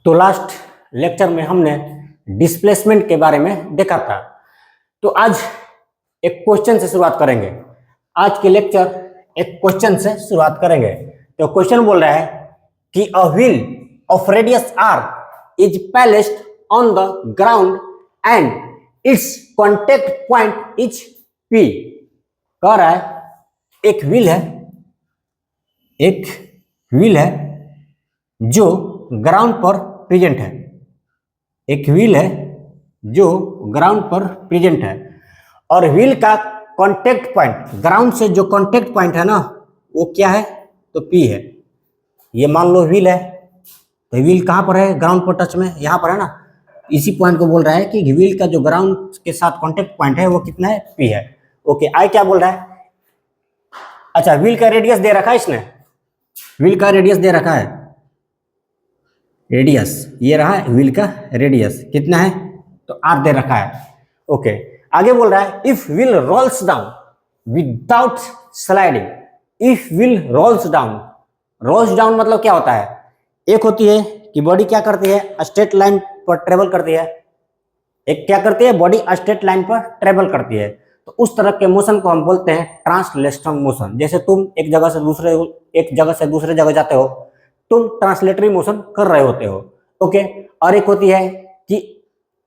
तो last lecture में हमने डिस्प्लेसमेंट के बारे में देखा था। तो आज एक क्वेश्चन से शुरुआत करेंगे। आज के लेक्चर एक क्वेश्चन से शुरुआत करेंगे। तो क्वेश्चन बोल रहा है कि a wheel of radius R is placed on the ground and its contact point is P. कह रहा है एक व्हील है जो ग्राउंड पर प्रेजेंट है। एक व्हील है जो ग्राउंड पर प्रेजेंट है और व्हील का कांटेक्ट पॉइंट, ग्राउंड से जो कांटेक्ट पॉइंट है ना वो क्या है? तो पी है। ये मान लो व्हील है, तो व्हील कहाँ पर है? ग्राउंड पर टच में, यहाँ पर है ना। इसी पॉइंट को बोल रहा है कि व्हील का जो ग्राउंड के साथ कांटेक्ट पॉइंट है वो कितना है? पी है। ओके, आई क्या बोल रहा है? अच्छा, व्हील का रेडियस दे रखा है इसने, व्हील का रेडियस दे रखा है। रेडियस ये रहा है, व्हील का रेडियस कितना है? तो आर दे रखा है। ओके, आगे बोल रहा है if wheel rolls down without sliding. If wheel rolls down मतलब क्या होता है? एक होती है कि बॉडी क्या करती है? स्ट्रेट लाइन पर ट्रेवल करती है। एक क्या करती है? बॉडी स्ट्रेट लाइन पर ट्रेवल करती है। तो उस तरह के मोशन को हम बोलते हैं ट्रांसलेशनल मोशन। जैसे तुम एक जगह से दूसरे जगह जाते हो, तुम ट्रांसलेटरी मोशन कर रहे होते हो। ओके, और एक होती है कि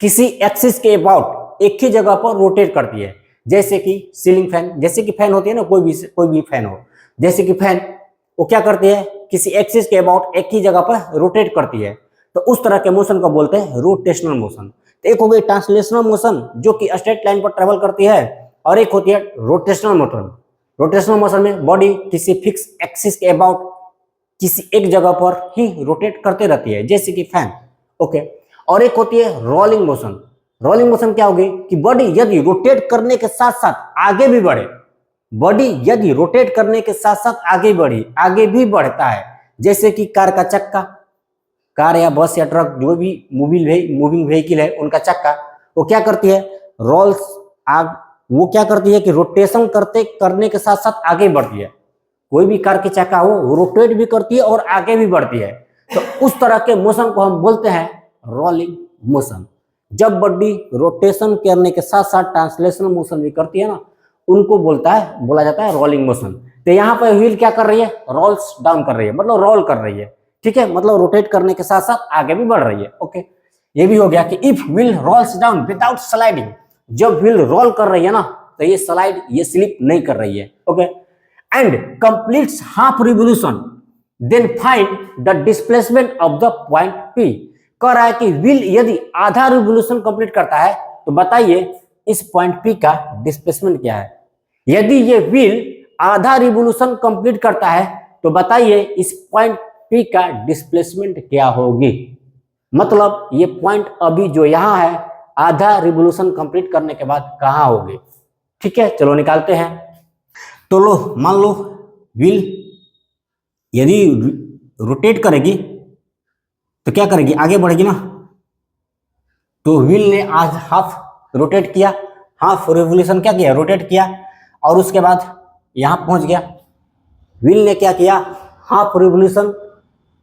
किसी एक्सिस के अबाउट एक ही जगह पर रोटेट करती है। जैसे कि सीलिंग फैन, जैसे कि फैन होती है ना, कोई भी फैन हो, जैसे कि फैन वो क्या करती है? किसी एक्सिस के अबाउट एक ही जगह पर रोटेट करती है। तो उस तरह के मोशन को बोलते हैं रोटेशनल मोशन। तो एक हो गई ट्रांसलेशनल मोशन जो कि स्ट्रेट लाइन पर ट्रेवल करती है, और एक होती है रोटेशनल मोशन। रोटेशनल मोशन में बॉडी किसी फिक्स एक्सिस के अबाउट किसी एक जगह पर ही रोटेट करते रहती है, जैसे कि फैन। ओके, और एक होती है रोलिंग मोशन। रोलिंग मोशन क्या होगी कि बॉडी यदि रोटेट करने के साथ साथ आगे भी बढ़े, बॉडी यदि रोटेट करने के साथ साथ आगे भी बढ़ता है, जैसे कि कार का चक्का, कार या बस या ट्रक, जो भी मूविंग व्हीकल है, उनका चक्का वो क्या करती है? वो क्या करती है कि रोटेशन करने के साथ साथ आगे बढ़ती है। कोई भी कार की चक्का हो वो रोटेट भी करती है और आगे भी बढ़ती है। तो उस तरह के मोशन को हम बोलते हैं रोलिंग मोशन। जब बॉडी रोटेशन करने के साथ साथ ट्रांसलेशनल मोशन भी करती है ना, उनको बोला जाता है रोलिंग मोशन। तो यहाँ पर व्हील क्या कर रही है? रोल्स डाउन कर रही है, मतलब रोल कर रही है। ठीक है, मतलब रोटेट करने के साथ साथ आगे भी बढ़ रही है। ओके, ये भी हो गया कि if wheel rolls down without sliding. जब व्हील रोल कर रही है ना, तो ये स्लिप नहीं कर रही है। Okay, and completes half revolution, then find the displacement of the point P. कह रहा है कि व्हील यदि आधा रिवोल्यूशन कंप्लीट करता है तो बताइए इस पॉइंट पी का डिस्प्लेसमेंट क्या है। यदि ये व्हील आधा रिवोल्यूशन कंप्लीट करता है तो बताइए इस पॉइंट पी का डिस्प्लेसमेंट क्या होगी। मतलब ये पॉइंट अभी जो यहां है, आधा रिवोल्यूशन कंप्लीट करने के बाद कहां होगी। ठीक है, चलो निकालते हैं। तो लो, मान लो व्हील यदि रोटेट करेगी तो क्या करेगी? आगे बढ़ेगी ना। तो व्हील ने आज हाफ रोटेट किया, हाफ रिवोल्यूशन क्या किया? रोटेट किया, और उसके बाद यहां पहुंच गया। व्हील ने क्या किया? हाफ रिवोल्यूशन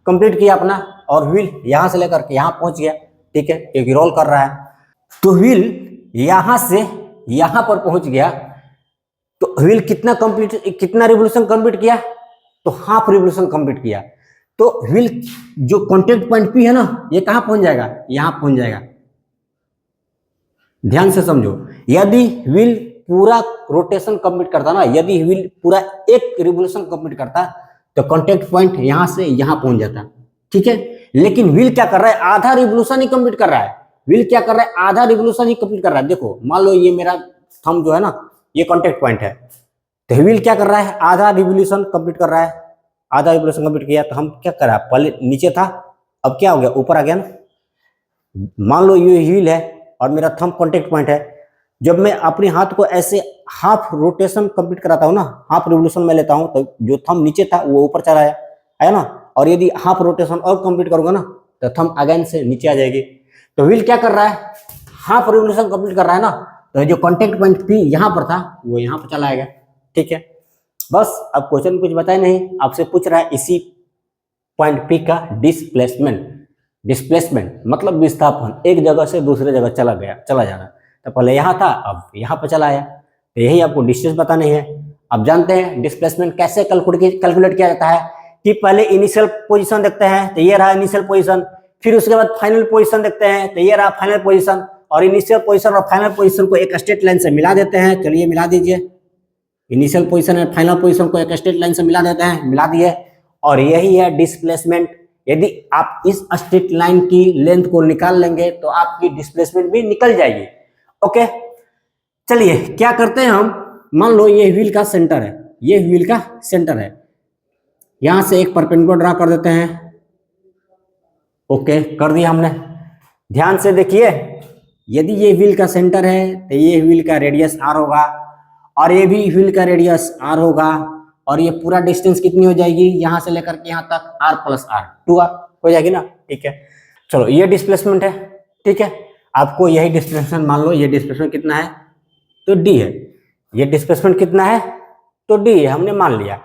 कंप्लीट किया अपना, और व्हील यहां से लेकर के यहां पहुंच गया। ठीक है, एक रोल कर रहा है। तो व्हील यहां से यहां पर पहुंच गया, तो व्हील कितना रिवोल्यूशन कंप्लीट किया? तो हाफ रिवोल्यूशन कंप्लीट किया। तो व्हील जो कांटेक्ट पॉइंट पी है ना, ये कहां पहुंच जाएगा? यहां पहुंच जाएगा। ध्यान से समझो, यदि व्हील पूरा रोटेशन कंप्लीट करता ना, यदि व्हील पूरा एक रिवोल्यूशन कंप्लीट करता तो कांटेक्ट पॉइंट यहां से यहां पहुंच जाता। ठीक है, लेकिन व्हील क्या कर रहा है? आधा रिवोल्यूशन ही कंप्लीट कर रहा है। व्हील क्या कर रहा है? आधा रिवोल्यूशन ही कंप्लीट कर रहा है। देखो, मान लो ये मेरा थंब जो है ना, ये कांटेक्ट पॉइंट है। तो व्हील क्या कर रहा है? आधा रिवोल्यूशन कंप्लीट कर रहा है। आधा रिवोल्यूशन कंप्लीट किया तो हम क्या कर रहा है? पहले नीचे था, अब क्या हो गया? ऊपर आ गया ना। मान लो ये व्हील है और मेरा थंब कांटेक्ट पॉइंट है। जब मैं अपने हाथ को ऐसे हाफ रोटेशन कंप्लीट कराता हूँ ना, हाफ रिवोल्यूशन में लेता हूँ, तो जो थंब नीचे था वो ऊपर चला आया ना। और यदि हाफ रोटेशन और कंप्लीट करूंगा ना, तो थंब अगेन से नीचे आ जाएगी। तो व्हील क्या कर रहा है? हाफ रिवोल्यूशन कंप्लीट कर रहा है ना, तो जो कांटेक्ट पॉइंट पी यहां पर था वो यहां पर चला आएगा। ठीक है, बस अब क्वेश्चन कुछ बताया नहीं, आपसे पूछ रहा है इसी पॉइंट पी का डिस्प्लेसमेंट। डिस्प्लेसमेंट मतलब विस्थापन, एक जगह से दूसरे जगह चला जाना। तो पहले यहाँ था, अब यहाँ पर चला आया, तो यही आपको डिस्टेंस बतानी है। अब जानते हैं डिस्प्लेसमेंट कैसे कैलकुलेट किया जाता है कि पहले इनिशियल पोजीशन देखते हैं, तो ये रहा इनिशियल पोजीशन, फिर उसके बाद फाइनल पोजीशन देखते हैं, तो ये रहा फाइनल पोजीशन, और इनिशियल पोजीशन और फाइनल पोजीशन को एक स्ट्रेट लाइन से मिला देते हैं। चलिए मिला दीजिए, इनिशियल पोजीशन और फाइनल पोजीशन को एक स्ट्रेट लाइन से मिला देते हैं, मिला दिए, और यही है डिस्प्लेसमेंट। यदि आप इस स्ट्रेट लाइन की लेंथ को निकाल लेंगे तो आपकी डिस्प्लेसमेंट भी निकल जाएगी। ओके, चलिए क्या करते हैं हम, मान लो ये व्हील का सेंटर है, ये व्हील का सेंटर है, यहां से एक परपेंडिकुलर ड्रा कर देते हैं। ओके, कर दिया हमने। ध्यान से देखिए, यदि ये व्हील का सेंटर है तो ये व्हील का रेडियस r होगा, और ये भी व्हील का रेडियस r होगा, और ये पूरा डिस्टेंस कितनी हो जाएगी, यहां से लेकर के यहां तक r प्लस r 2r हो जाएगी ना। ठीक है, चलो ये डिस्प्लेसमेंट है। ठीक है, आपको यही डिस्प्लेसमेंट, मान लो ये डिस्प्लेसमेंट कितना है, तो d है। ये डिस्प्लेसमेंट कितना है, तो d है, हमने मान लिया।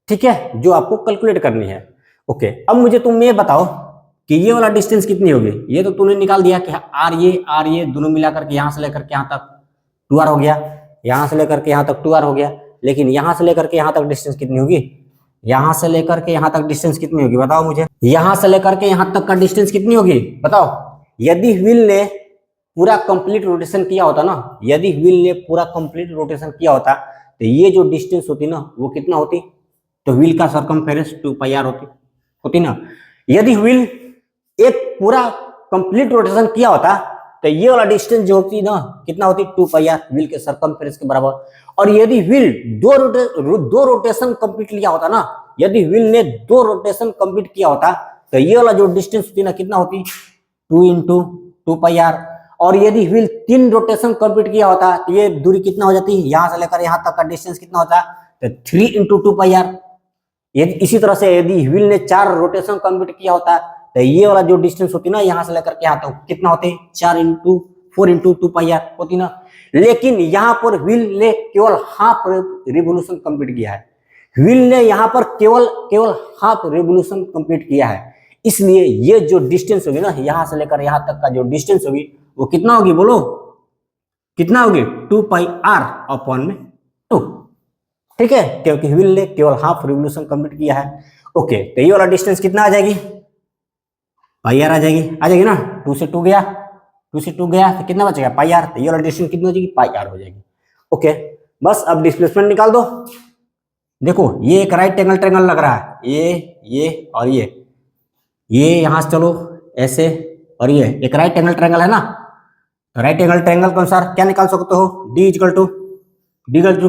ठीक है, जो आपको कैलकुलेट करनी है। ओके, अब मुझे तुम ये बताओ कि ये वाला डिस्टेंस कितनी होगी। ये तो तूने निकाल दिया कि r ये दोनों मिलाकर के यहां से लेकर के यहां तक 2r हो गया, यहां से लेकर के यहां तक 2r हो गया, लेकिन यहां से लेकर के यहां तक डिस्टेंस कितनी होगी, यहां से लेकर के यहां तक डिस्टेंस कितनी होगी बताओ मुझे, यहां से लेकर के यहां तक का डिस्टेंस कितनी होगी बताओ। यदि व्हील ने पूरा कंप्लीट रोटेशन किया होता ना, यदि व्हील ने पूरा कंप्लीट रोटेशन किया होता तो ये जो डिस्टेंस होती ना वो कितना होती, तो व्हील का सरकमफेरेंस 2πr होती ना। यदि व्हील एक पूरा कंप्लीट रोटेशन किया होता तो ये वाला डिस्टेंस जो होती ना कितना होती, 2πr, व्हील के सरकमफेरेंस के बराबर। और यदि व्हील दो रोटेशन कंप्लीट लिया होता ना, यदि व्हील ने 2 रोटेशन कंप्लीट किया होता तो ये वाला जो डिस्टेंस होती ना कितना होती, 2 × 2πr। और यदि व्हील 3 रोटेशन कंप्लीट किया होता तो ये दूरी कितना हो जाती, यहां से लेकर यहां तक का डिस्टेंस कितना होता, तो 3 × 2πr। यदि इसी तरह से यदि व्हील ने 4 रोटेशन कंप्लीट किया होता तो ये वाला जो डिस्टेंस होती ना यहां से लेकर के यहां तक कितना होते, 4 × 2πr होती ना। लेकिन यहां पर व्हील ने केवल हाफ रिवोल्यूशन कंप्लीट किया है, व्हील ने यहां पर केवल हाफ रिवोल्यूशन कंप्लीट किया है, इसलिए ये जो डिस्टेंस होगी ना यहां से लेकर यहां तक का जो डिस्टेंस होगी वो कितना होगी, बोलो कितना होगी, 2πr/2। ठीक है, क्योंकि व्हील ने केवल हाफ रिवोल्यूशन कंप्लीट किया है। ओके, तो ये वाला डिस्टेंस कितना आ जाएगी, πr आ जाएगी ना। 2 से 2 गया, 2 से 2 गया तो कितना बचेगा, πr। तो ये वाला डिस्टेंस कितनी हो जाएगी, πr हो जाएगी। ओके, बस अब डिस्प्लेसमेंट निकाल दो। देखो ये एक राइट एंगल ट्रायंगल लग रहा है, ये और ये यहां से चलो ऐसे, और ये एक राइट एंगल ट्रायंगल है ना। तो राइट एंगल ट्रायंगल के अनुसार क्या निकाल सकते हो, d =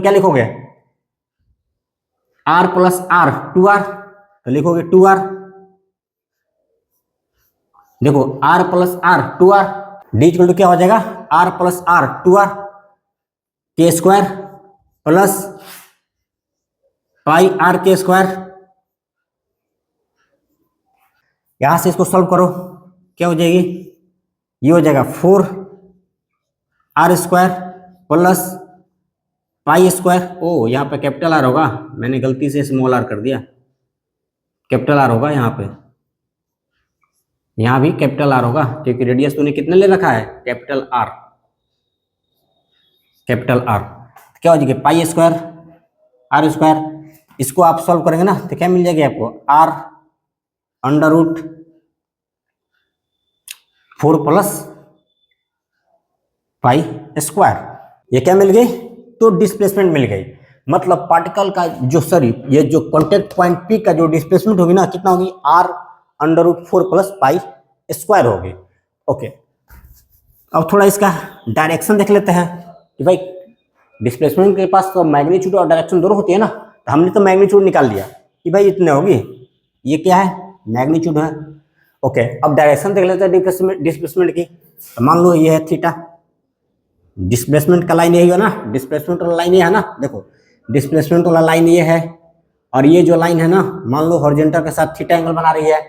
क्या लिखोगे, r + r 2r, तो लिखोगे 2r। देखो r + r 2r, d = क्या हो जाएगा, r + r 2r k² plus πr k²। यहां से इसको सॉल्व करो, क्या हो जाएगी, ये हो जाएगा 4r² प्लस π²। ओ यहाँ पे कैपिटल R होगा, मैंने गलती से स्मॉल r कर दिया, कैपिटल R होगा यहाँ पे, यहाँ भी कैपिटल R होगा क्योंकि रेडियस तूने कितने ले रखा है, कैपिटल R। क्या हो जाएगी, π² r²। इसको आप सॉल्व करेंगे ना तो क्या मिल जाएगी आपको, r√4 + π²। ये क्या मिल गई, तो डिस्प्लेसमेंट मिल गई। मतलब पार्टिकल का जो ये जो कॉन्टेक्ट पॉइंट P का जो डिस्प्लेसमेंट होगी ना कितना होगी, r√4 + π² होगी। ओके, अब थोड़ा इसका डायरेक्शन देख लेते हैं कि भाई डिस्प्लेसमेंट के पास तो मैग्नीट्यूड और डायरेक्शन दोनों होती है ना। तो हमने तो मैग्नीट्यूड निकाल लिया कि भाई इतने होगी, ये क्या है, मैग्नीट्यूड है। ओके, अब डायरेक्शन देख लेते हैं डिस्प्लेसमेंट की। तो मान लो ये है थीटा, डिस्प्लेसमेंट का लाइन यही है ना, डिस्प्लेसमेंट वाला लाइन ये है ना। देखो डिस्प्लेसमेंट वाला लाइन ये है, और ये जो लाइन है ना मान लो हॉरिजॉन्टल के साथ थीटा एंगल बना रही है।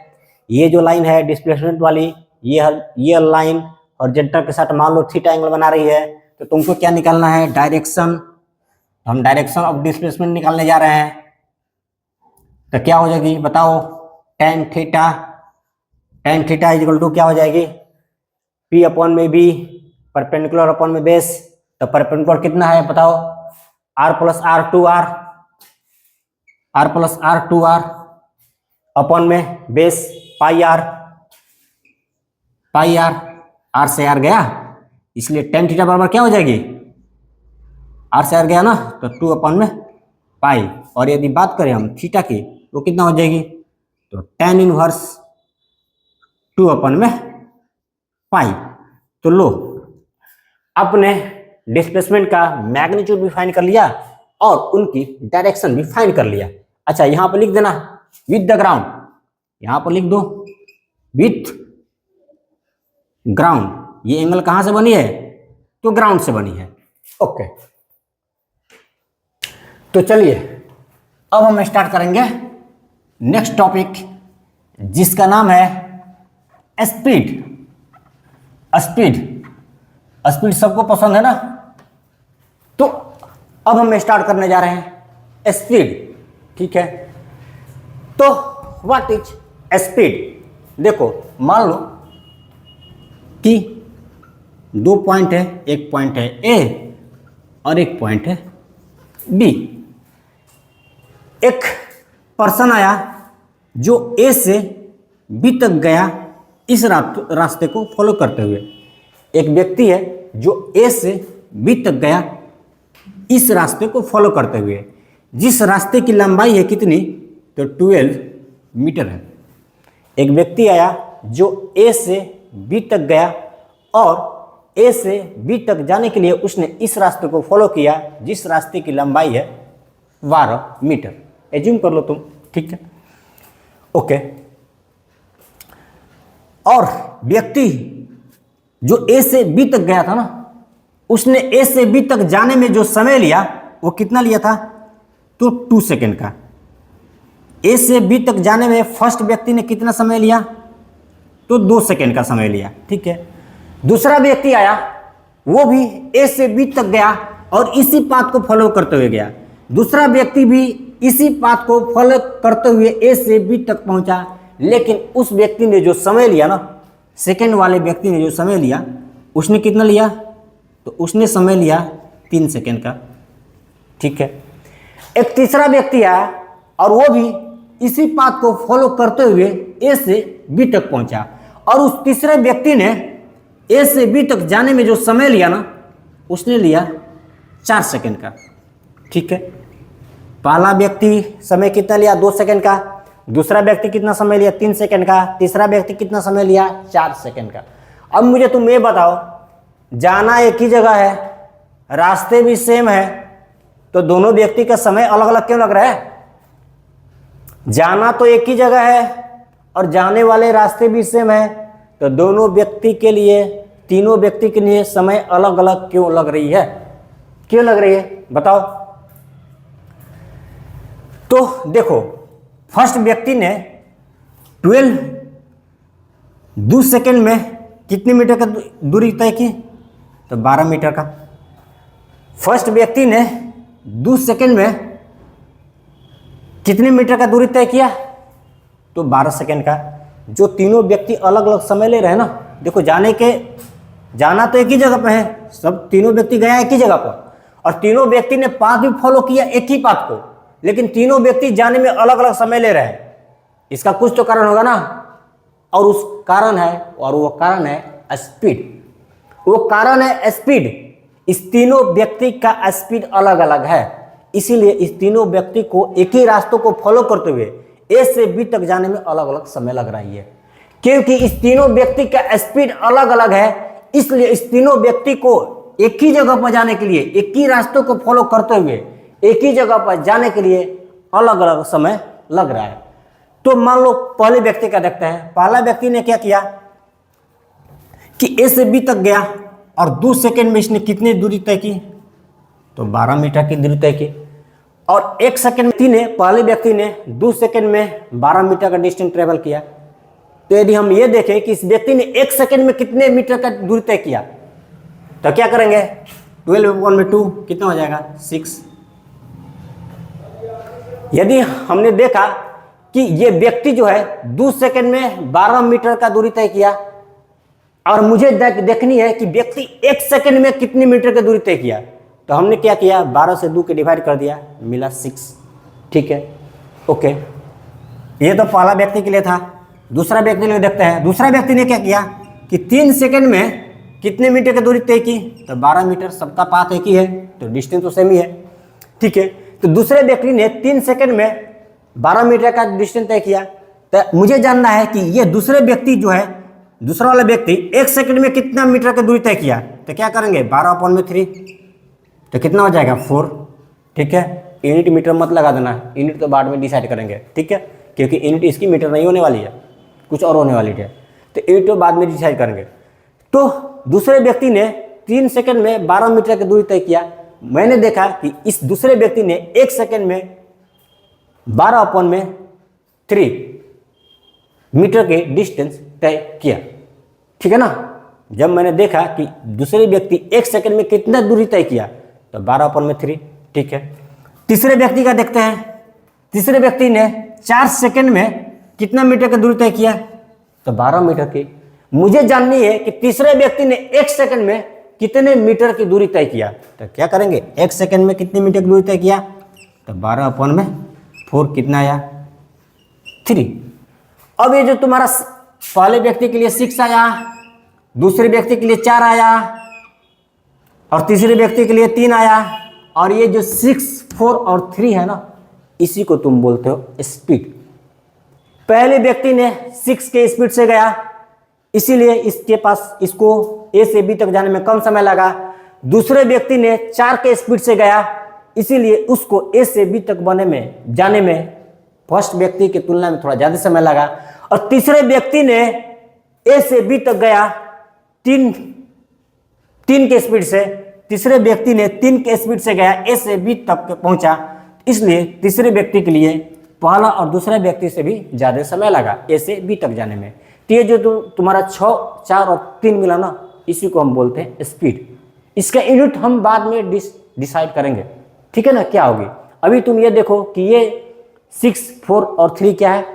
ये जो लाइन है डिस्प्लेसमेंट वाली, ये लाइन हॉरिजॉन्टल के साथ मान लो थीटा एंगल बना रही है। तो तुमको क्या निकालना है, डायरेक्शन। हम डायरेक्शन ऑफ डिस्प्लेसमेंट निकालने जा रहे हैं। तो क्या हो जाएगी बताओ, tan θ tan theta equal to क्या हो जाएगी, P अपॉन में B परपेंडिकुलर अपॉन में बेस। तो परपेंडिकुलर कितना है बताओ, R plus R 2R, R plus R 2R upon में base pi R, pi R, R से R गया इसलिए tan थीटा बराबर क्या हो जाएगी, R से R गया ना तो 2 अपॉन में पाई। और यदि बात करें हम थीटा की तो कितना हो जाएगी, तो tan इनवर्स 2 अपॉन में पाई। तो लो अपने डिस्प्लेसमेंट का मैग्नीट्यूड भी फाइंड कर लिया और उनकी डायरेक्शन भी फाइंड कर लिया। अच्छा यहां पर लिख देना विद द ग्राउंड, यहां पर लिख दो विथ ग्राउंड। ये एंगल कहां से बनी है, तो ग्राउंड से बनी है। ओके तो चलिए अब हम स्टार्ट करेंगे नेक्स्ट टॉपिक जिसका नाम है स्पीड। स्पीड, स्पीड सबको पसंद है ना, तो अब हम स्टार्ट करने जा रहे हैं स्पीड। ठीक है, तो व्हाट इज स्पीड। देखो मान लो कि 2 पॉइंट है, एक पॉइंट है ए और एक पॉइंट है बी। एक पर्सन आया जो ए से बी तक गया इस रास्ते को फॉलो करते हुए। एक व्यक्ति है जो ए से बी तक गया इस रास्ते को फॉलो करते हुए, जिस रास्ते की लंबाई है कितनी, तो 12 मीटर है। एक व्यक्ति आया जो ए से बी तक गया और ए से बी तक जाने के लिए उसने इस रास्ते को फॉलो किया जिस रास्ते की लंबाई है 12 मीटर। एज्यूम कर लो तुम, ठीक है, ओके। और व्यक्ति जो ए से बी तक गया था ना, उसने ए से बी तक जाने में जो समय लिया वो कितना लिया था, तो 2 सेकेंड का। ए से बी तक जाने में फर्स्ट व्यक्ति ने कितना समय लिया, तो 2 सेकेंड का समय लिया। ठीक है, दूसरा व्यक्ति आया वो भी ए से बी तक गया और इसी पाथ को फॉलो करते हुए गया। दूसरा व्यक्ति भी इसी पाथ को फॉलो करते हुए ए से बी तक पहुंचा, लेकिन उस व्यक्ति ने जो समय लिया ना, सेकेंड वाले व्यक्ति ने जो समय लिया उसने कितना लिया, तो उसने समय लिया 3 सेकेंड का। ठीक है, एक तीसरा व्यक्ति आया और वो भी इसी पाथ को फॉलो करते हुए ए से बी तक पहुंचा और उस तीसरे व्यक्ति ने ए से बी तक जाने में जो समय लिया ना, उसने लिया 4 सेकेंड का। ठीक है, पहला व्यक्ति समय कितना लिया, 2 सेकेंड का। दूसरा व्यक्ति कितना समय लिया, 3 सेकेंड का। तीसरा व्यक्ति कितना समय लिया, 4 सेकेंड का। अब मुझे तुम ये बताओ, जाना एक ही जगह है, रास्ते भी सेम है, तो दोनों व्यक्ति का समय अलग अलग क्यों लग रहा है। जाना तो एक ही जगह है और जाने वाले रास्ते भी सेम है, तो दोनों व्यक्ति के लिए, तीनों व्यक्ति के लिए समय अलग अलग क्यों लग रही है, क्यों लग रही है बताओ। तो देखो फर्स्ट व्यक्ति ने 12 2 सेकेंड में कितने मीटर का दूरी तय की, तो 12 मीटर का। फर्स्ट व्यक्ति ने 2 सेकेंड में कितने मीटर का दूरी तय किया, तो 12 सेकेंड का। जो तीनों व्यक्ति अलग अलग समय ले रहे हैं ना, देखो जाना तो एक ही जगह पे है, सब तीनों व्यक्ति गया एक ही जगह पर और तीनों व्यक्ति ने पाथ भी फॉलो किया एक ही पाथ को, लेकिन तीनों व्यक्ति जाने में अलग अलग समय ले रहे हैं। इसका कुछ तो कारण होगा ना, और उस कारण है, और वो कारण है स्पीड। वो कारण है स्पीड। इस तीनों व्यक्ति का स्पीड अलग अलग है, इसीलिए इस तीनों व्यक्ति को एक ही रास्तों को फॉलो करते हुए ए से बी तक जाने में अलग अलग समय लग रही है। क्योंकि इस तीनों व्यक्ति का स्पीड अलग अलग है, इसलिए इस तीनों व्यक्ति को एक ही जगह पर जाने के लिए, एक ही रास्तों को फॉलो करते हुए एक ही जगह पर जाने के लिए अलग अलग समय लग रहा है। तो मान लो पहले व्यक्ति का देखते हैं। पहला व्यक्ति ने क्या किया कि ए से बी तक गया और 2 सेकेंड में इसने कितनी दूरी तय की, तो 12 मीटर की दूरी तय की। और 1 सेकेंड ने, पहले व्यक्ति ने 2 सेकेंड में 12 मीटर का डिस्टेंस ट्रेवल किया। तो यदि हम ये देखें कि इस व्यक्ति ने 1 सेकेंड में कितने मीटर का दूरी तय किया, तो क्या करेंगे, 12/2 कितना हो जाएगा, 6। यदि हमने देखा कि ये व्यक्ति जो है 2 सेकंड में 12 मीटर का दूरी तय किया, और मुझे देखनी है कि व्यक्ति 1 सेकंड में कितनी मीटर की दूरी तय किया। तो हमने क्या किया, 12 से 2 के डिवाइड कर दिया, मिला 6। ठीक है, ओके। ये तो पहला व्यक्ति के लिए था। दूसरा व्यक्ति के लिए देखते हैं। दूसरा व्यक्ति ने क्या किया कि 3 सेकंड में कितने मीटर की दूरी तय की, तो 12 मीटर। सबका पाथ एक ही है तो डिस्टेंस तो सेम ही है। ठीक है, तो दूसरे व्यक्ति ने 3 सेकंड में 12 मीटर का डिस्टेंस तय किया। तो मुझे जानना है कि ये दूसरे व्यक्ति जो है, दूसरा वाला व्यक्ति 1 सेकंड में कितना मीटर की दूरी तय किया। तो क्या करेंगे, 12/3, तो कितना हो जाएगा 4। ठीक है, यूनिट मीटर मत लगा देना, यूनिट तो बाद में डिसाइड करेंगे। ठीक है, क्योंकि यूनिट इसकी मीटर नहीं होने वाली है, कुछ और होने वाली है, तो यूनिट तो बाद में डिसाइड करेंगे। तो दूसरे व्यक्ति ने 3 सेकंड में 12 मीटर की दूरी तय किया। मैंने देखा कि इस दूसरे व्यक्ति ने 1 सेकंड में 12/3 मीटर के डिस्टेंस तय किया। ठीक है ना। जब मैंने देखा कि दूसरे व्यक्ति 1 सेकंड में कितना दूरी तय किया, तो 12/3। ठीक है, तीसरे व्यक्ति का देखते हैं। तीसरे व्यक्ति ने 4 सेकंड में कितना मीटर की दूरी तय किया, तो 12 मीटर की। मुझे जाननी है कि तीसरे व्यक्ति ने 1 सेकंड में कितने मीटर की दूरी तय किया। तो क्या करेंगे, 1 सेकंड में कितने मीटर की दूरी तय किया, तो 12/4 कितना आया, 3। अब ये जो तुम्हारा पहले व्यक्ति के लिए 6 आया, दूसरे व्यक्ति के लिए 4 आया, और तीसरे व्यक्ति के लिए 3 आया, और ये जो 6, 4 और 3 है ना, इसी को तुम बोलते हो स्पीड। पहले व्यक्ति ने 6 के स्पीड से गया, इसीलिए इसके पास इसको ए से बी तक जाने में कम समय लगा। दूसरे व्यक्ति ने 4 के स्पीड से गया, इसीलिए उसको ए से बी तक जाने में फर्स्ट व्यक्ति की तुलना में थोड़ा ज्यादा समय लगा। और तीसरे व्यक्ति ने ए से बी तक गया 3 के स्पीड से। तीसरे व्यक्ति ने 3 के स्पीड से गया, ए से बी तक पहुंचा, इसलिए तीसरे व्यक्ति के लिए पहला और दूसरा व्यक्ति से भी ज्यादा समय लगा ए से बी तक जाने में। तो ये जो तुम्हारा 6, 4 और 3 मिला ना, इसी को हम बोलते हैं स्पीड। इसका यूनिट हम बाद में डिसाइड करेंगे। ठीक है ना, क्या होगी। अभी तुम ये देखो कि ये 6, 4 और 3 क्या है,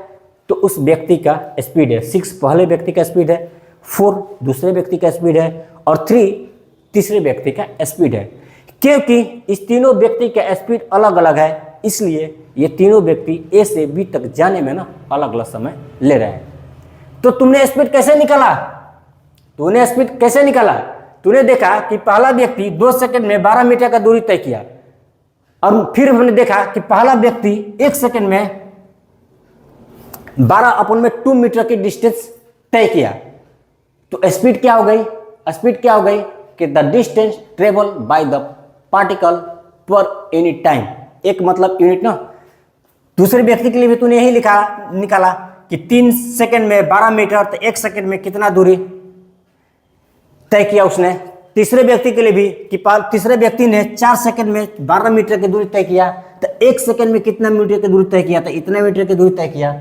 तो उस व्यक्ति का स्पीड है। 6 पहले व्यक्ति का स्पीड है, 4 दूसरे व्यक्ति का स्पीड है, और 3 तीसरे व्यक्ति का स्पीड है। क्योंकि इस तीनों व्यक्ति का स्पीड अलग अलग है, इसलिए ये तीनों व्यक्ति ए से बी तक जाने में ना अलग अलग समय ले रहे हैं। तो तुमने स्पीड कैसे निकाला, तूने देखा कि पहला व्यक्ति 2 सेकंड में 12 मीटर का दूरी तय किया, और फिर हमने देखा कि पहला व्यक्ति 1 सेकंड में 12/2 मीटर की डिस्टेंस तय किया। तो स्पीड क्या हो गई, कि the distance travel by the particle per unit time. एक मतलब यूनिट ना। दूसरे व्यक्ति के लिए भी तूने यही निकाला कि 3 सेकंड में 12 मीटर, तो 1 सेकंड में कितना दूरी तय किया उसने। तीसरे व्यक्ति के लिए भी कि तीसरे व्यक्ति ने 4 सेकंड में 12 मीटर की दूरी तय किया, तो 1 सेकंड में कितना मीटर की दूरी तय किया, तो इतने मीटर की दूरी तय किया,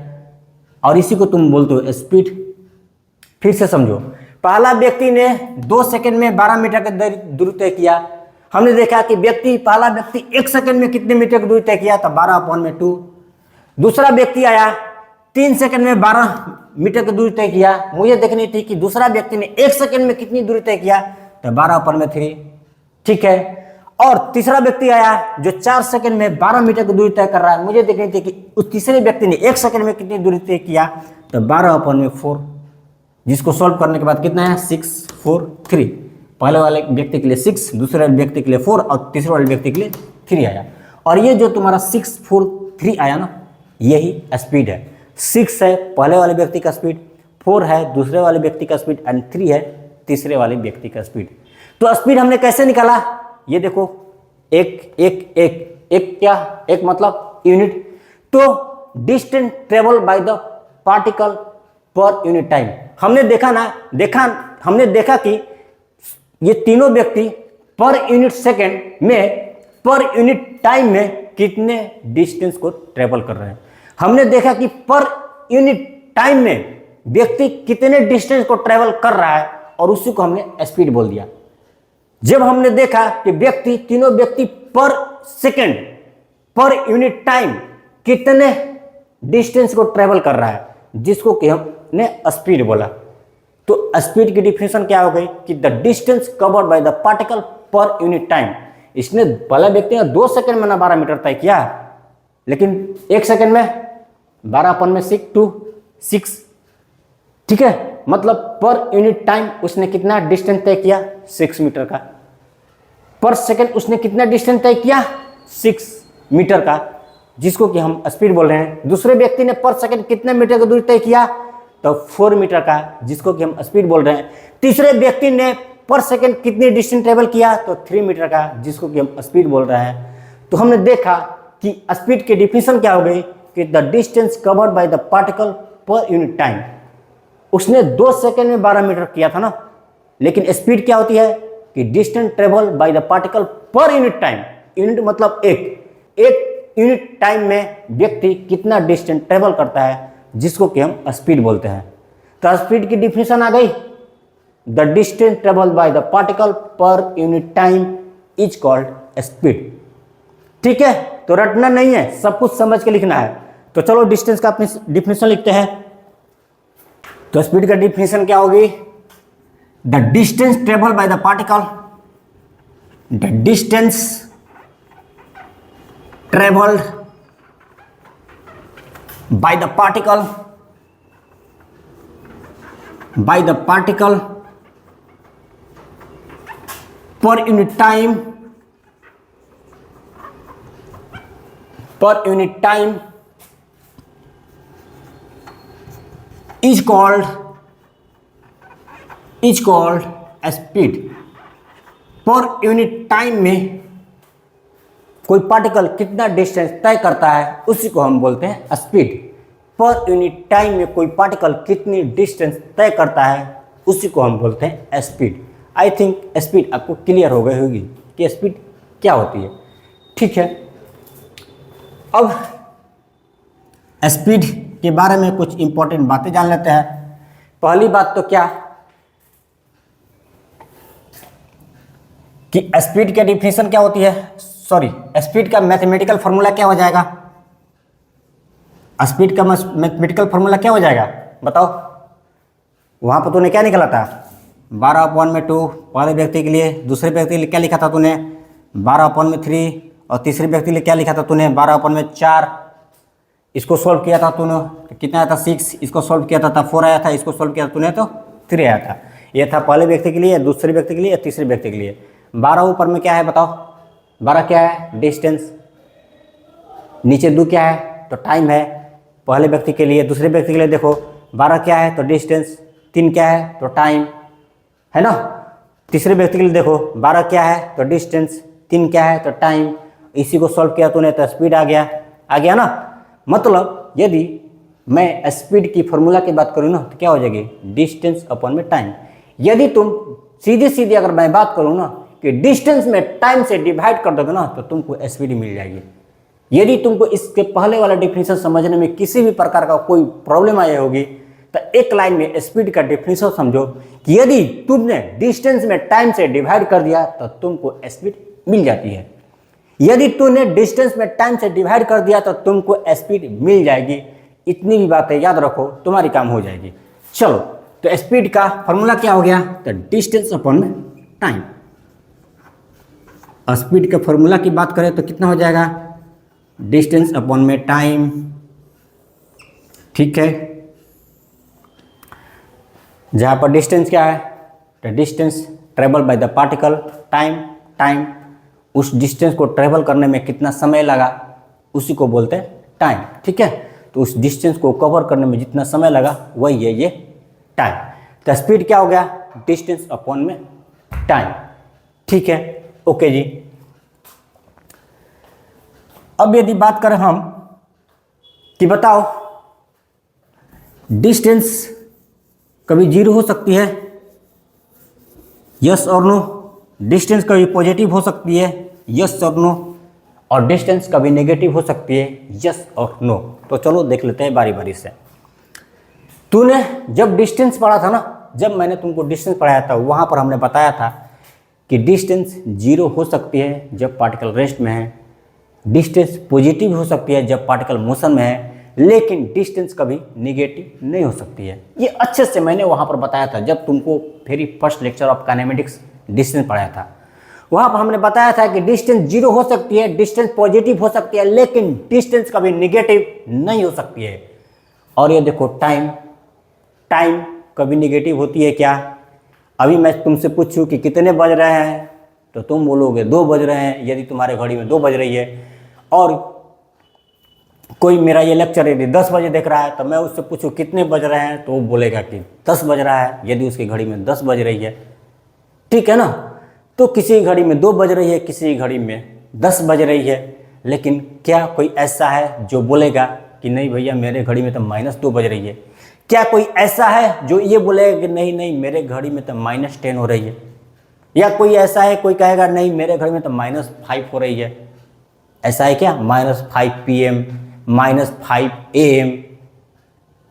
और इसी को तुम बोलते हो स्पीड। फिर से समझो, पहला व्यक्ति ने 2 सेकंड में 12 मीटर की दूरी तय किया। हमने देखा कि पहला व्यक्ति 1 सेकंड में कितने मीटर की दूरी तय किया, तो 12/2। दूसरा व्यक्ति आया, 3 सेकंड में 12 मीटर की दूरी तय किया। मुझे देखनी थी कि दूसरा व्यक्ति ने 1 सेकंड में कितनी दूरी तय किया, तो 12/3। ठीक है, और तीसरा व्यक्ति आया जो 4 सेकंड में 12 मीटर की दूरी तय कर रहा है। मुझे देखनी थी कि उस तीसरे व्यक्ति ने 1 सेकंड में कितनी दूरी तय किया, तो 12/4, जिसको सॉल्व करने के बाद कितना है, 6, 4, 3। पहले वाले व्यक्ति के लिए 6, दूसरे वाले व्यक्ति के लिए 4, और तीसरे वाले व्यक्ति के लिए 3 आया। और ये जो तुम्हारा 6, 4, 3 आया ना, यही स्पीड है। 6 है पहले वाले व्यक्ति का स्पीड, 4 है दूसरे वाले व्यक्ति का स्पीड, एंड 3 है तीसरे वाले व्यक्ति का स्पीड। तो स्पीड हमने कैसे निकाला, ये देखो, एक मतलब यूनिट। तो distance travel by the particle per unit time. हमने देखा कि ये तीनों व्यक्ति पर यूनिट सेकेंड में, पर यूनिट टाइम में कितने डिस्टेंस को ट्रेवल कर रहे हैं। हमने देखा कि पर यूनिट टाइम में व्यक्ति कितने डिस्टेंस को ट्रेवल कर रहा है, और उसी को हमने स्पीड बोल दिया। जब हमने देखा कि तीनों व्यक्ति पर सेकेंड, पर यूनिट टाइम कितने डिस्टेंस को ट्रेवल कर रहा है, जिसको कि हमने स्पीड बोला। तो स्पीड की डिफिनेशन क्या हो गई कि the distance covered by the particle per unit time. इसने पहले व्यक्ति ने 2 सेकंड में ना 12 मीटर तय किया, लेकिन 1 सेकंड में 12/6 ठीक है, मतलब पर यूनिट टाइम उसने कितना डिस्टेंस तय किया 6 मीटर का। पर सेकंड उसने कितना डिस्टेंस तय किया 6 मीटर का, जिसको कि हम स्पीड बोल रहे हैं। दूसरे व्यक्ति ने पर सेकंड कितने मीटर की दूरी तय किया तो 4 मीटर का, जिसको कि हम स्पीड बोल रहे हैं। तीसरे व्यक्ति ने पर सेकंड कितनी डिस्टेंस ट्रेवल किया तो 3 मीटर का, जिसको कि हम स्पीड बोल रहे हैं। तो हमने देखा कि स्पीड की डिफिनेशन क्या हो गई कि the distance covered by the particle per unit time. उसने 2 सेकंड में 12 मीटर किया था ना, लेकिन स्पीड क्या होती है कि distance travel by the particle per unit time. Unit मतलब एक यूनिट टाइम में व्यक्ति कितना डिस्टेंस ट्रेवल करता है, जिसको कि हम स्पीड बोलते हैं। तो स्पीड की डिफिनेशन आ गई, the distance travel by the particle per unit time is called speed. ठीक है, तो रटना नहीं है, सब कुछ समझ के लिखना है। तो चलो डिस्टेंस का डिफिनेशन लिखते हैं। तो स्पीड का डिफिनेशन क्या होगी, the distance travel by the particle, the distance travelled by the particle per unit time is called speed। Per unit time में कोई पार्टिकल कितना डिस्टेंस तय करता है उसी को हम बोलते हैं स्पीड। पर यूनिट टाइम में कोई पार्टिकल कितनी डिस्टेंस तय करता है उसी को हम बोलते हैं स्पीड। आई थिंक स्पीड आपको क्लियर हो गई होगी कि स्पीड क्या होती है। ठीक है, अब स्पीड के बारे में कुछ इंपॉर्टेंट बातें जान लेते हैं। पहली बात तो क्या कि स्पीड का डिफिनेशन क्या होती है, सॉरी स्पीड का मैथमेटिकल फॉर्मूला क्या हो जाएगा। स्पीड का मैथमेटिकल फॉर्मूला क्या हो जाएगा बताओ। वहां पर तूने क्या निकाला था 12/2 पहले व्यक्ति के लिए, दूसरे व्यक्ति के लिए क्या लिखा था तूने 12/3, और तीसरे व्यक्ति के लिए क्या लिखा था तूने 12/4। इसको सॉल्व किया था तूने तो कितना आया था 6, इसको सॉल्व किया था 4 आया था, इसको सॉल्व किया था तूने तो 3 आया था। यह था पहले व्यक्ति के लिए, दूसरे व्यक्ति के लिए, तीसरे व्यक्ति के लिए। 12 ऊपर में क्या है बताओ, 12 क्या है डिस्टेंस, नीचे 2 क्या है तो टाइम है पहले व्यक्ति के लिए। दूसरे व्यक्ति के लिए देखो 12 क्या है तो डिस्टेंस, 3 क्या है तो टाइम है ना। तीसरे व्यक्ति के लिए देखो 12 क्या है तो डिस्टेंस, 3 क्या है तो टाइम। इसी को सॉल्व किया तूने तो स्पीड आ गया ना। मतलब यदि मैं स्पीड की फॉर्मूला की बात करूँ ना तो क्या हो जाएगी डिस्टेंस अपॉन में टाइम। यदि तुम सीधी अगर मैं बात करूँ ना कि डिस्टेंस में टाइम से डिवाइड कर दोगे ना तो तुमको स्पीड मिल जाएगी। यदि तुमको इसके पहले वाला डिफिनेशन समझने में किसी भी प्रकार का कोई प्रॉब्लम आई होगी तो एक लाइन में स्पीड का डिफिनेशन समझो कि यदि तुमने डिस्टेंस में टाइम से डिवाइड कर दिया तो तुमको स्पीड मिल जाती है। यदि तूने डिस्टेंस में टाइम से डिवाइड कर दिया तो तुमको स्पीड मिल जाएगी। इतनी भी बातें याद रखो, तुम्हारी काम हो जाएगी। चलो, तो स्पीड का फॉर्मूला क्या हो गया तो डिस्टेंस अपॉन में टाइम। स्पीड का फॉर्मूला की बात करें तो कितना हो जाएगा डिस्टेंस अपॉन में टाइम। ठीक है, जहां पर डिस्टेंस क्या है तो distance travel by the particle, time उस डिस्टेंस को ट्रेवल करने में कितना समय लगा उसी को बोलते हैं टाइम। ठीक है, तो उस डिस्टेंस को कवर करने में जितना समय लगा वही है ये टाइम। तो स्पीड क्या हो गया डिस्टेंस अपॉन में टाइम। ठीक है, ओके जी। अब यदि बात करें हम कि बताओ डिस्टेंस कभी 0 हो सकती है, यस और नो। डिस्टेंस कभी पॉजिटिव हो सकती है, यस और नो। और डिस्टेंस कभी नेगेटिव हो सकती है, यस और नो। तो चलो देख लेते हैं बारी बारी से। तूने जब डिस्टेंस पढ़ा था ना, जब मैंने तुमको डिस्टेंस पढ़ाया था वहाँ पर हमने बताया था कि डिस्टेंस 0 हो सकती है जब पार्टिकल रेस्ट में है, डिस्टेंस पॉजिटिव हो सकती है जब पार्टिकल मोशन में है, लेकिन डिस्टेंस कभी निगेटिव नहीं हो सकती है। ये अच्छे से मैंने वहाँ पर बताया था जब तुमको very first lecture of kinematics distance पढ़ाया था। वहाँ पर हमने बताया था कि डिस्टेंस जीरो हो सकती है, डिस्टेंस पॉजिटिव हो सकती है, लेकिन डिस्टेंस कभी निगेटिव नहीं हो सकती है। और ये देखो टाइम, टाइम कभी निगेटिव होती है क्या? अभी मैं तुमसे पूछूं कि कितने बज रहे हैं तो तुम बोलोगे 2 बज रहे हैं, यदि तुम्हारे घड़ी में 2 बज रही है। और कोई मेरा ये लेक्चर यदि 10 बजे देख रहा है तो मैं उससे पूछूं कितने बज रहे हैं तो वो बोलेगा कि 10 बज रहा है, यदि उसकी घड़ी में 10 बज रही है। ठीक है ना? तो किसी घड़ी में 2 बज रही है, किसी घड़ी में 10 बज रही है, लेकिन क्या कोई ऐसा है जो बोलेगा कि नहीं भैया मेरे घड़ी में तो -2 बज रही है? क्या कोई ऐसा है जो ये बोलेगा कि नहीं नहीं मेरे घड़ी में तो -10 हो रही है? या कोई ऐसा है कोई कहेगा नहीं मेरे घड़ी में तो -5 हो रही है? ऐसा है क्या? -5 PM, -5 AM,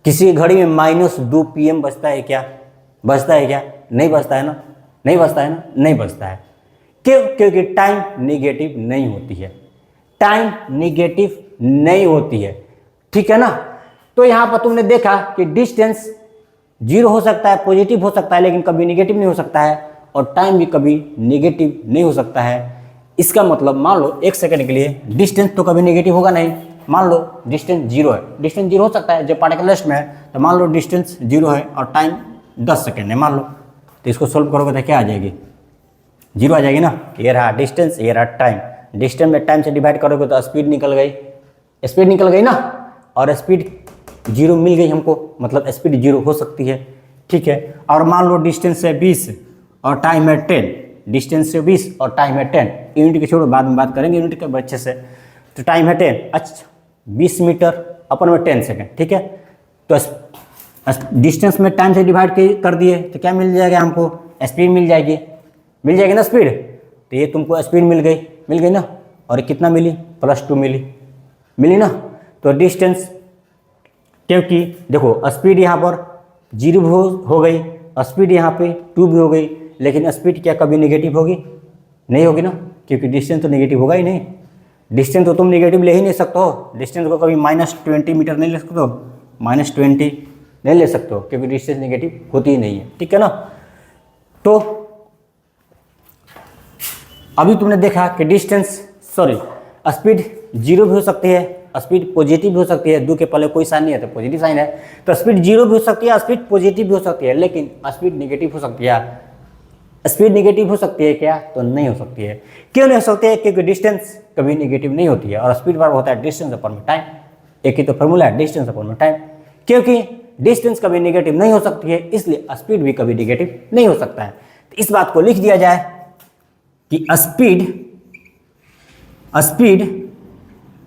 किसी घड़ी में -2 PM बजता है क्या? बजता है क्या? नहीं बजता है ना? नहीं बजता है ना? नहीं बजता है। क्यों? क्योंकि टाइम निगेटिव नहीं होती है, टाइम निगेटिव नहीं होती है। ठीक है ना? तो यहाँ पर तुमने देखा कि डिस्टेंस जीरो हो सकता है, पॉजिटिव हो सकता है, लेकिन कभी निगेटिव नहीं हो सकता है, और टाइम भी कभी निगेटिव नहीं हो सकता है। इसका मतलब मान लो 1 सेकंड के लिए डिस्टेंस तो कभी निगेटिव होगा नहीं। मान लो डिस्टेंस जीरो है, डिस्टेंस जीरो हो सकता है जब पार्टिकल रेस्ट में है, तो मान लो डिस्टेंस जीरो है और टाइम 10 सेकेंड है मान लो, तो इसको सोल्व करोगे तो क्या आ जाएगी? जीरो आ जाएगी ना। ये रहा डिस्टेंस, ये रहा टाइम। डिस्टेंस में टाइम से डिवाइड करोगे तो स्पीड निकल गई, स्पीड निकल गई ना, और स्पीड जीरो मिल गई हमको, मतलब स्पीड जीरो हो सकती है। ठीक है, और मान लो डिस्टेंस है 20 और टाइम है 10, डिस्टेंस से 20 और टाइम है 10, यूनिट के छोड़ो बाद में बात करेंगे यूनिट के बच्चे से। तो टाइम है 10, अच्छा 20 मीटर अपन में 10 सेकेंड। ठीक है, तो डिस्टेंस में टाइम से डिवाइड कर दिए तो क्या मिल जाएगा हमको? स्पीड मिल जाएगी, मिल जाएगी ना स्पीड। तो ये तुमको स्पीड मिल गई ना, और कितना मिली? +2 मिली ना। तो डिस्टेंस, क्योंकि देखो स्पीड यहाँ पर 0 हो गई, स्पीड यहाँ पे 2 भी हो गई, लेकिन स्पीड क्या कभी निगेटिव होगी? नहीं होगी ना, क्योंकि डिस्टेंस तो निगेटिव होगा ही नहीं। डिस्टेंस तो तुम निगेटिव ले ही नहीं सकते हो, डिस्टेंस को कभी -20 मीटर नहीं ले सकते हो, -20 नहीं ले सकते हो, क्योंकि डिस्टेंस निगेटिव होती ही नहीं है। ठीक है ना? तो अभी तुमने देखा कि स्पीड जीरो भी हो सकती है, स्पीड पॉजिटिव भी हो सकती है। 2 के पहले कोई साइन नहीं है तो पॉजिटिव साइन है, तो स्पीड जीरो भी हो सकती है, स्पीड पॉजिटिव भी हो सकती है, लेकिन स्पीड निगेटिव हो सकती है। स्पीड निगेटिव हो सकती है क्या? तो नहीं हो सकती है। क्यों नहीं हो सकती है? क्योंकि डिस्टेंस कभी निगेटिव नहीं होती है, और स्पीड बराबर होता है डिस्टेंस अपॉन में टाइम। एक ही तो फॉर्मूला है, डिस्टेंस अपॉन में टाइम। क्योंकि डिस्टेंस कभी निगेटिव नहीं हो सकती है, इसलिए स्पीड भी कभी निगेटिव नहीं हो सकता है। तो इस बात को लिख दिया जाए कि speed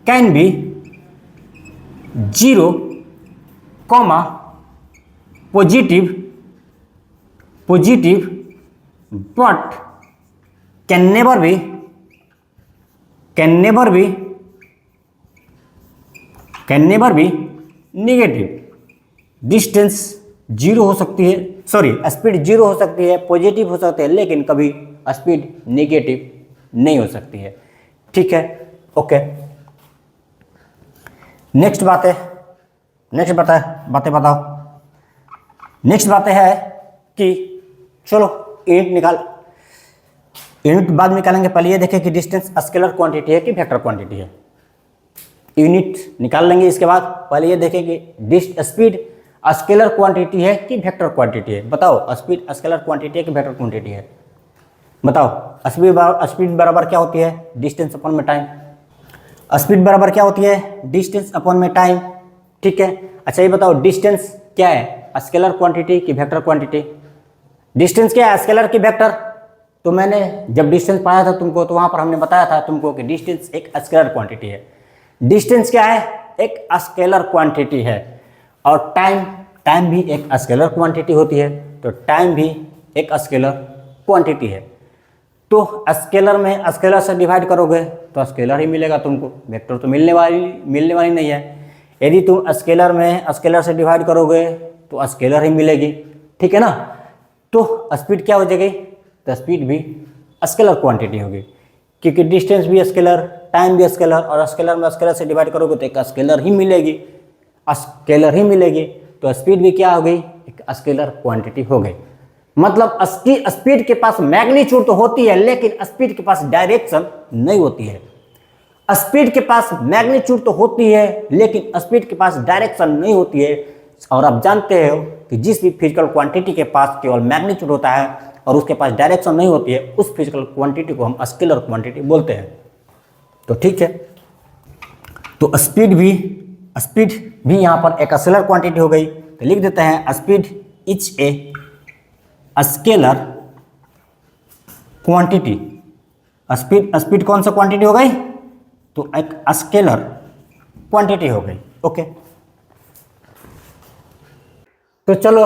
can be 0, positive but can never be negative। Distance zero हो सकती है, स्पीड जीरो हो सकती है, पॉजिटिव हो सकती है, लेकिन कभी स्पीड नेगेटिव नहीं हो सकती है। ठीक है, ओके। नेक्स्ट बातें बताओ। नेक्स्ट बातें है कि चलो यूनिट बाद में निकालेंगे। पहले ये देखें कि डिस्टेंस स्केलर क्वांटिटी है कि वेक्टर क्वांटिटी है। यूनिट निकाल लेंगे, इसके बाद पहले ये देखें कि स्पीड स्केलर क्वांटिटी है कि वेक्टर क्वांटिटी है। बताओ स्पीड स्केलर क्वांटिटी है कि वेक्टर क्वांटिटी है? बताओ। स्पीड बराबर क्या होती है? डिस्टेंस अपॉन में टाइम। स्पीड बराबर क्या होती है? डिस्टेंस अपॉन में टाइम। ठीक है, अच्छा ये बताओ डिस्टेंस क्या है? स्केलर क्वांटिटी कि वेक्टर क्वांटिटी? डिस्टेंस क्या है? स्केलर की वेक्टर? तो मैंने जब डिस्टेंस पढ़ाया था तुमको, तो वहां पर हमने बताया था तुमको कि डिस्टेंस एक स्केलर क्वांटिटी है। डिस्टेंस क्या है? एक स्केलर क्वांटिटी है। और टाइम भी एक स्केलर क्वांटिटी होती है, तो टाइम भी एक स्केलर क्वांटिटी है। तो स्केलर में स्केलर से डिवाइड करोगे तो स्केलर ही मिलेगा तुमको, वेक्टर तो मिलने वाली नहीं है। यदि तुम स्केलर में स्केलर से डिवाइड करोगे तो स्केलर ही मिलेगी। ठीक है ना? तो स्पीड क्या हो जाएगी? तो स्पीड भी स्केलर क्वांटिटी होगी, क्योंकि डिस्टेंस भी स्केलर, टाइम भी स्केलर, और स्केलर में स्केलर से डिवाइड करोगे तो एक स्केलर ही मिलेगी। स्केलर ही मिलेगी, तो स्पीड भी क्या हो गई, एक स्केलर क्वांटिटी हो गई। मतलब स्पीड के पास मैग्नीट्यूड तो होती है लेकिन स्पीड के पास डायरेक्शन नहीं होती है। स्पीड के पास मैग्नीट्यूड तो होती है लेकिन स्पीड के पास डायरेक्शन नहीं होती है। और आप जानते हो कि जिस भी फिजिकल क्वांटिटी के पास केवल मैग्नीट्यूड होता है और उसके पास डायरेक्शन नहीं होती है, उस फिजिकल क्वांटिटी को हम स्केलर क्वांटिटी बोलते हैं। तो ठीक है, तो स्पीड भी यहाँ पर एक स्केलर क्वांटिटी हो गई। तो लिख देते हैं speed is a scalar quantity. Speed कौन सा क्वांटिटी हो गई, तो एक स्केलर क्वांटिटी हो गई। ओके, तो चलो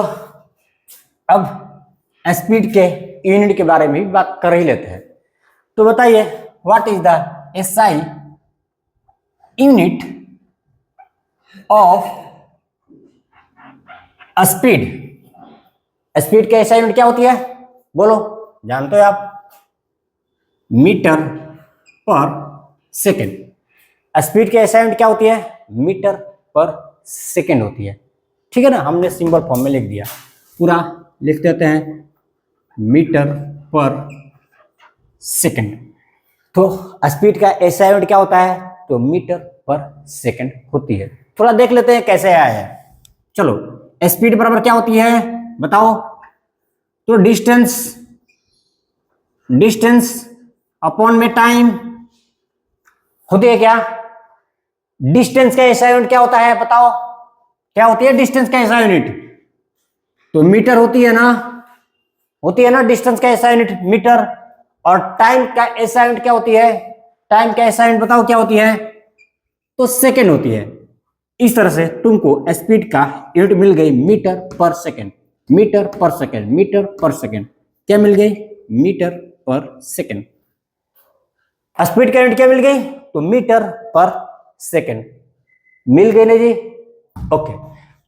अब स्पीड के यूनिट के बारे में भी बात कर ही लेते हैं। तो बताइए what is the SI unit of speed. Speed के एसआई यूनिट क्या होती है, बोलो, जानते हो आप, मीटर पर सेकेंड। स्पीड के एसआई यूनिट क्या होती है, मीटर पर सेकेंड होती है। ठीक है ना, हमने सिंबल फॉर्म में लिख दिया, पूरा लिख देते हैं मीटर पर सेकेंड। तो स्पीड का एसआई यूनिट क्या होता है, तो मीटर पर सेकेंड होती है। थोड़ा देख लेते हैं कैसे आया है। चलो, स्पीड बराबर क्या होती है बताओ, तो डिस्टेंस अपॉन में टाइम होती है क्या। डिस्टेंस का एसआई यूनिट क्या होता है बताओ, क्या होती है डिस्टेंस का एसआई यूनिट, तो मीटर होती है ना डिस्टेंस का एसआई यूनिट मीटर। और टाइम का एसआई यूनिट क्या होती है, टाइम का एसआई यूनिट बताओ क्या होती है, तो सेकेंड होती है। इस तरह से तुमको स्पीड का यूनिट मिल गई metre per second. Metre per second, metre per second क्या मिल गई, मीटर पर सेकेंड। स्पीड का यूनिट क्या मिल गई, तो मीटर पर सेकेंड मिल गई ना जी। ओके,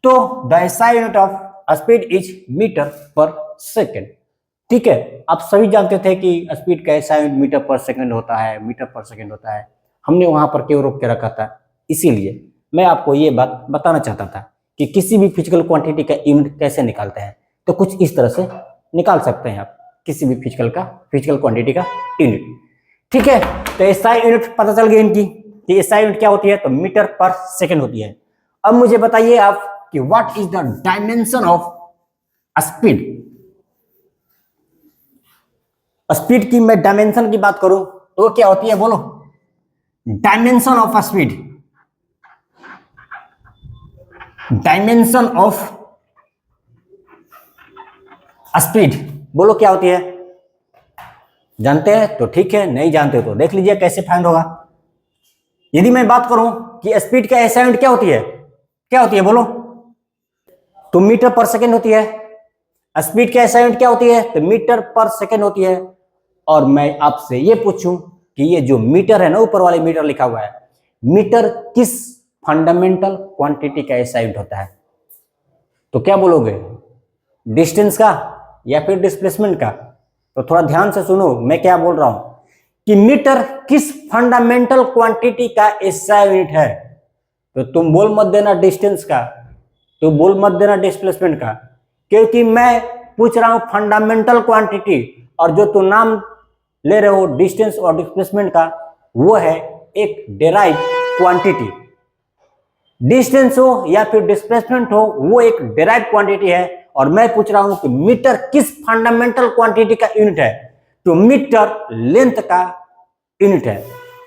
तो the SI unit of speed is metre per second. ठीक है, आप सभी जानते थे कि स्पीड का SI unit metre per second होता है, मीटर पर सेकेंड होता है। हमने वहां पर क्यों रोक के रखा था, इसीलिए मैं आपको ये बात बताना चाहता था कि किसी भी फिजिकल क्वांटिटी का यूनिट कैसे निकालते हैं। तो कुछ इस तरह से निकाल सकते हैं आप किसी भी फिजिकल क्वांटिटी का यूनिट। ठीक है, तो एसआई यूनिट पता चल गई इनकी कि एसआई यूनिट क्या होती है, तो मीटर पर सेकेंड होती है। अब मुझे बताइए आप कि what is the dimension of speed. Speed की मैं डायमेंशन की बात करूं तो क्या होती है, बोलो, dimension of speed. Dimension of speed बोलो क्या होती है, जानते हैं तो ठीक है, नहीं जानते तो देख लीजिए कैसे फाइंड होगा। यदि मैं बात करूं कि स्पीड का एसआई यूनिट क्या होती है बोलो, तो मीटर पर सेकेंड होती है। स्पीड का एसआई यूनिट क्या होती है, तो मीटर पर सेकेंड होती है। और मैं आपसे ये पूछूं कि ये जो मीटर है ना, ऊपर वाले मीटर लिखा हुआ है, मीटर किस फंडामेंटल क्वांटिटी का एसआई यूनिट होता है, तो क्या बोलोगे, डिस्टेंस का या फिर डिस्प्लेसमेंट का। तो थोड़ा ध्यान से सुनो मैं क्या बोल रहा हूं कि मीटर किस फंडामेंटल क्वांटिटी का एसआई यूनिट है। तो तुम बोल मत देना डिस्टेंस का, तो बोल मत देना डिस्प्लेसमेंट का, क्योंकि मैं पूछ रहा हूं फंडामेंटल क्वांटिटी, और जो तुम नाम ले रहे हो डिस्टेंस और डिस्प्लेसमेंट का, वो है एक डेराइव क्वांटिटी। डिस्टेंस हो या फिर डिस्प्लेसमेंट हो, वो एक डेराइव क्वांटिटी है। और मैं पूछ रहा हूं कि मीटर किस फंडामेंटल क्वांटिटी का यूनिट है, तो मीटर लेंथ का यूनिट है।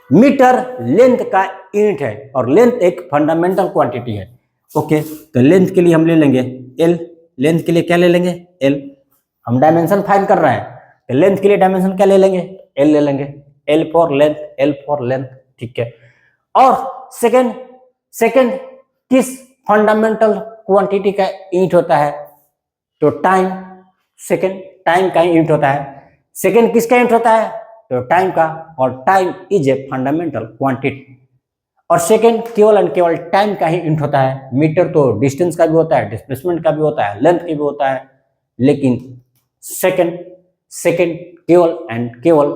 मीटर लेंथ का यूनिट है और लेंथ एक फंडामेंटल क्वांटिटी है। ओके, तो लेंथ के लिए हम ले लेंगे एल। लेंथ के लिए क्या ले लेंगे, एल। हम डायमेंशन फाइंड कर रहे हैं, तो लेंथ के लिए डायमेंशन क्या ले लेंगे, एल ले लेंगे। L for length, L for length. ठीक है, और सेकंड किस फंडामेंटल क्वांटिटी का यूनिट होता है, तो टाइम। सेकंड टाइम का यूनिट होता है। सेकंड किसका यूनिट होता है, तो टाइम का। और time is a fundamental quantity. और सेकंड केवल एंड केवल टाइम का ही यूनिट होता है। मीटर तो डिस्टेंस का भी होता है, डिस्प्लेसमेंट का भी होता है, लेंथ का भी होता है, लेकिन सेकंड केवल एंड केवल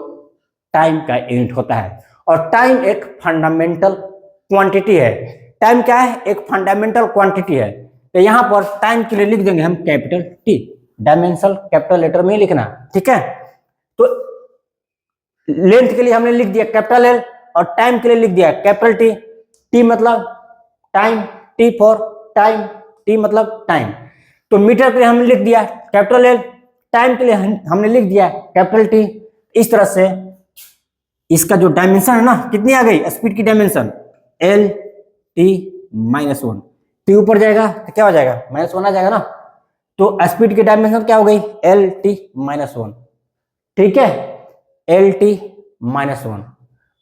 टाइम का यूनिट होता है। और टाइम एक फंडामेंटल क्वांटिटी है। टाइम क्या है, एक फंडामेंटल क्वांटिटी है, तो यहां पर टाइम के लिए लिख देंगे हम capital T, dimension capital letter में ही लिखना, ठीक है। तो लेंथ के लिए हमने लिख दिया कैपिटल एल और टाइम के लिए लिख दिया कैपिटल टी। टी मतलब time, T for time, T मतलब टाइम। तो मीटर के लिए हमने लिख दिया कैपिटल एल, टाइम के लिए हमने लिख दिया कैपिटल टी। इस तरह से इसका जो डायमेंशन है ना, कितनी आ गई स्पीड की डायमेंशन, एल टी -1। टी ऊपर जाएगा तो क्या हो जाएगा, -1 आ जाएगा ना। तो स्पीड की डायमेंशन क्या हो गई, एल टी -1, ठीक है, एल टी -1।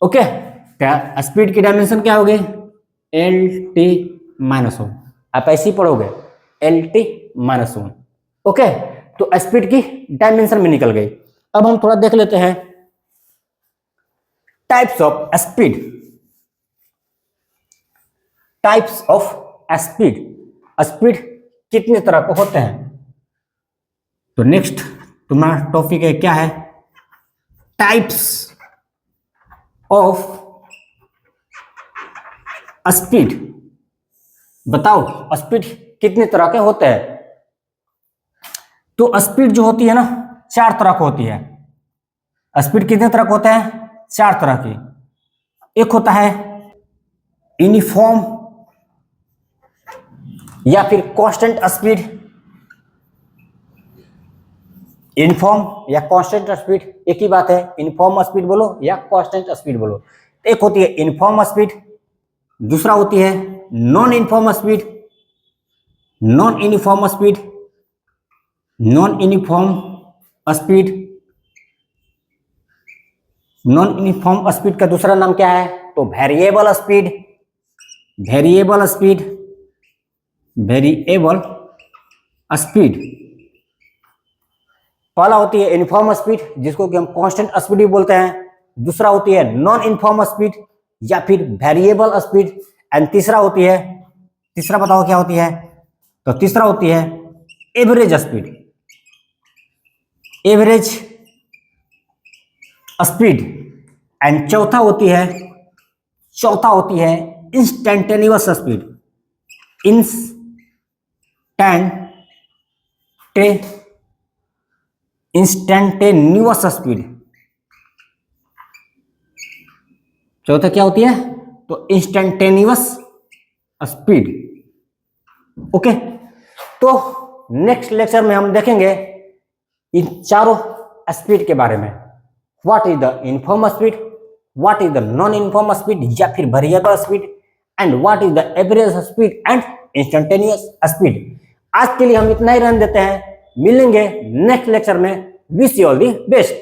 ओके, क्या स्पीड की डायमेंशन क्या हो गई, एल टी -1। आप ऐसे ही पढ़ोगे एल टी -1। ओके, तो स्पीड की डायमेंशन में निकल गई। अब हम थोड़ा देख लेते हैं types of speed. Types of speed, speed कितने तरह के होते हैं। तो नेक्स्ट तुम्हारा टॉपिक है, क्या है, टाइप्स ऑफ स्पीड। बताओ स्पीड कितने तरह के होते हैं। तो स्पीड जो होती है ना, 4 तरह की होती है। स्पीड कितने तरह के होते हैं, 4 तरह की। एक होता है यूनिफॉर्म या फिर कांस्टेंट स्पीड, यूनिफॉर्म या कांस्टेंट स्पीड एक ही बात है, यूनिफॉर्म स्पीड बोलो या कांस्टेंट स्पीड बोलो। एक होती है यूनिफॉर्म स्पीड, दूसरा होती है non uniform speed, non uniform speed, non uniform speed. Non uniform speed का दूसरा नाम क्या है, तो variable speed, variable speed, variable speed. पहला होती है यूनिफॉर्म स्पीड जिसको कि हम कांस्टेंट स्पीड भी बोलते हैं, दूसरा होती है नॉन यूनिफॉर्म स्पीड या फिर वेरिएबल स्पीड, एंड तीसरा होती है, तीसरा बताओ क्या होती है, तो तीसरा होती है average speed, average speed. And चौथा होती है इंस्टेंटेनियस स्पीड, इंस्टेंटेनियस स्पीड। चौथा क्या होती है, तो इंस्टेंटेनियस स्पीड। ओके, तो नेक्स्ट लेक्चर में हम देखेंगे इन चारों स्पीड के बारे में। What is the uniform speed, what is the non uniform speed या फिर variable speed, and what is the average speed and instantaneous speed. आज के लिए हम इतना ही रहने देते हैं, मिलेंगे नेक्स्ट लेक्चर में। Wish you all the best.